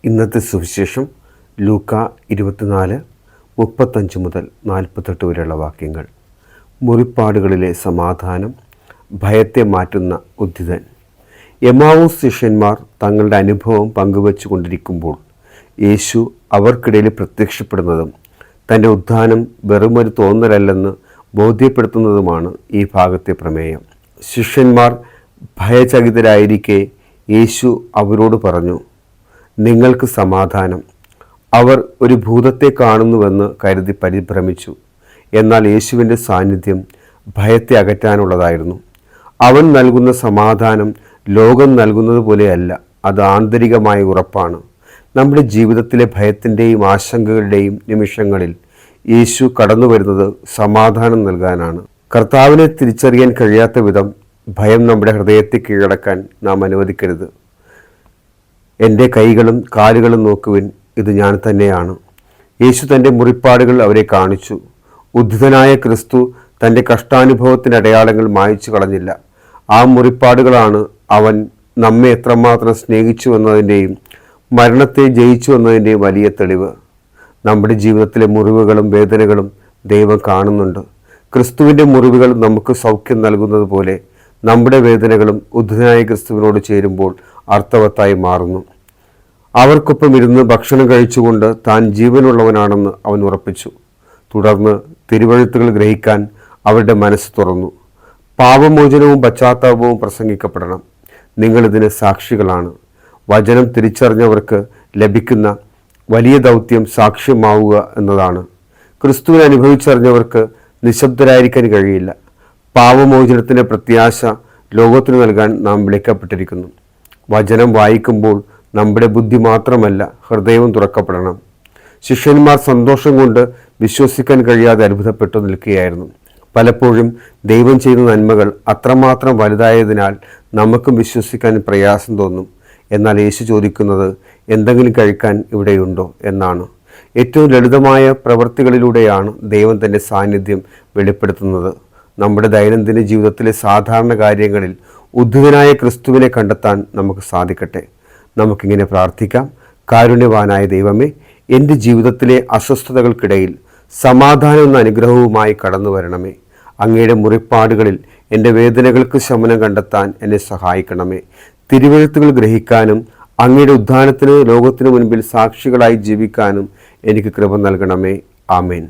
ഇന്നത്തെ സുവിശേഷം ലൂക്ക 24:35 മുതൽ 48 വരെയുള്ള വാക്യങ്ങൾ. മുറിപ്പാടുകളിലെ സമാധാനം, ഭയത്തെ മാറ്റുന്ന ഉദ്ധിതൻ. എമ്മാവൂസ് ശിഷ്യന്മാർ തങ്ങളുടെ അനുഭവം പങ്കുവച്ചു കൊണ്ടിരിക്കുമ്പോൾ യേശു അവർക്കിടയിൽ പ്രത്യക്ഷപ്പെടുന്നതും തൻ്റെ ഉത്ഥാനം വെറുമൊരു തോന്നലല്ലെന്ന് ബോധ്യപ്പെടുത്തുന്നതുമാണ് ഈ ഭാഗത്തെ പ്രമേയം. ശിഷ്യന്മാർ ഭയചകിതരായിരിക്കെ യേശു അവരോട് പറഞ്ഞു, നിങ്ങൾക്ക് സമാധാനം. അവർ ഒരു ഭൂതത്തെ കാണുന്നുവെന്ന് കരുതി പരിഭ്രമിച്ചു. എന്നാൽ യേശുവിൻ്റെ സാന്നിധ്യം ഭയത്തെ അകറ്റാനുള്ളതായിരുന്നു. അവൻ നൽകുന്ന സമാധാനം ലോകം നൽകുന്നത് പോലെയല്ല, അത് ആന്തരികമായ ഉറപ്പാണ്. നമ്മുടെ ജീവിതത്തിലെ ഭയത്തിൻ്റെയും ആശങ്കകളുടെയും നിമിഷങ്ങളിൽ യേശു കടന്നു വരുന്നത് സമാധാനം നൽകാനാണ്. കർത്താവിനെ തിരിച്ചറിയാൻ കഴിയാത്ത വിധം ഭയം നമ്മുടെ ഹൃദയത്തെ കീഴടക്കാൻ നാം അനുവദിക്കരുത്. എൻ്റെ കൈകളും കാലുകളും നോക്കുവിൻ, ഇത് ഞാൻ തന്നെയാണ്. യേശു തൻ്റെ മുറിപ്പാടുകൾ അവരെ കാണിച്ചു. ഉദ്ധിതനായ ക്രിസ്തു തൻ്റെ കഷ്ടാനുഭവത്തിൻ്റെ അടയാളങ്ങൾ മായ്ച്ചു കളഞ്ഞില്ല. ആ മുറിപ്പാടുകളാണ് അവൻ നമ്മെ എത്രമാത്രം സ്നേഹിച്ചു എന്നതിൻ്റെയും മരണത്തെ ജയിച്ചു എന്നതിൻ്റെയും വലിയ തെളിവ്. നമ്മുടെ ജീവിതത്തിലെ മുറിവുകളും വേദനകളും ദൈവം കാണുന്നുണ്ട്. ക്രിസ്തുവിൻ്റെ മുറിവുകൾ നമുക്ക് സൗഖ്യം നൽകുന്നത് പോലെ നമ്മുടെ വേദനകളും ഉദ്ധിതനായ ക്രിസ്തുവിനോട് ചേരുമ്പോൾ അർത്ഥവത്തായി മാറുന്നു. അവർക്കൊപ്പം ഇരുന്ന് ഭക്ഷണം കഴിച്ചുകൊണ്ട് താൻ ജീവനുള്ളവനാണെന്ന് അവൻ ഉറപ്പിച്ചു. തുടർന്ന് തിരുവെഴുത്തുകൾ ഗ്രഹിക്കാൻ അവരുടെ മനസ്സ് തുറന്നു. പാപമോചനവും പശ്ചാത്താപവും പ്രസംഗിക്കപ്പെടണം. നിങ്ങളിതിന് സാക്ഷികളാണ്. വചനം തിരിച്ചറിഞ്ഞവർക്ക് ലഭിക്കുന്ന വലിയ ദൗത്യം സാക്ഷ്യമാവുക എന്നതാണ്. ക്രിസ്തുവിനെ അനുഭവിച്ചറിഞ്ഞവർക്ക് നിശബ്ദരായിരിക്കാൻ കഴിയില്ല. പാപമോചനത്തിൻ്റെ പ്രത്യാശ ലോകത്തിന് നൽകാൻ നാം വിളിക്കപ്പെട്ടിരിക്കുന്നു. വചനം വായിക്കുമ്പോൾ നമ്മുടെ ബുദ്ധി മാത്രമല്ല, ഹൃദയവും തുറക്കപ്പെടണം. ശിഷ്യന്മാർ സന്തോഷം കൊണ്ട് വിശ്വസിക്കാൻ കഴിയാതെ അത്ഭുതപ്പെട്ടു നിൽക്കുകയായിരുന്നു. പലപ്പോഴും ദൈവം ചെയ്യുന്ന നന്മകൾ അത്രമാത്രം വലുതായതിനാൽ നമുക്കും വിശ്വസിക്കാൻ പ്രയാസം തോന്നും. എന്നാൽ യേശു ചോദിക്കുന്നത് എന്തെങ്കിലും കഴിക്കാൻ ഇവിടെയുണ്ടോ എന്നാണ്. ഏറ്റവും ലളിതമായ പ്രവൃത്തികളിലൂടെയാണ് ദൈവം തൻ്റെ സാന്നിധ്യം വെളിപ്പെടുത്തുന്നത്. നമ്മുടെ ദൈനംദിന ജീവിതത്തിലെ സാധാരണ കാര്യങ്ങളിൽ ഉദ്ധിതനായ ക്രിസ്തുവിനെ കണ്ടെത്താൻ നമുക്ക് സാധിക്കട്ടെ. നമുക്കിങ്ങനെ പ്രാർത്ഥിക്കാം. കാരുണ്യവാനായ ദൈവമേ, എൻ്റെ ജീവിതത്തിലെ അസ്വസ്ഥതകൾക്കിടയിൽ സമാധാനം എന്ന അനുഗ്രഹവുമായി കടന്നു വരണമേ. അങ്ങയുടെ മുറിപ്പാടുകളിൽ എൻ്റെ വേദനകൾക്ക് ശമനം കണ്ടെത്താൻ എന്നെ സഹായിക്കണമേ. തിരുവെഴുത്തുകൾ ഗ്രഹിക്കാനും അങ്ങയുടെ ഉദ്ധാനത്തിന് ലോകത്തിനു മുൻപിൽ സാക്ഷികളായി ജീവിക്കാനും എനിക്ക് കൃപ നൽകണമേ. ആമേൻ.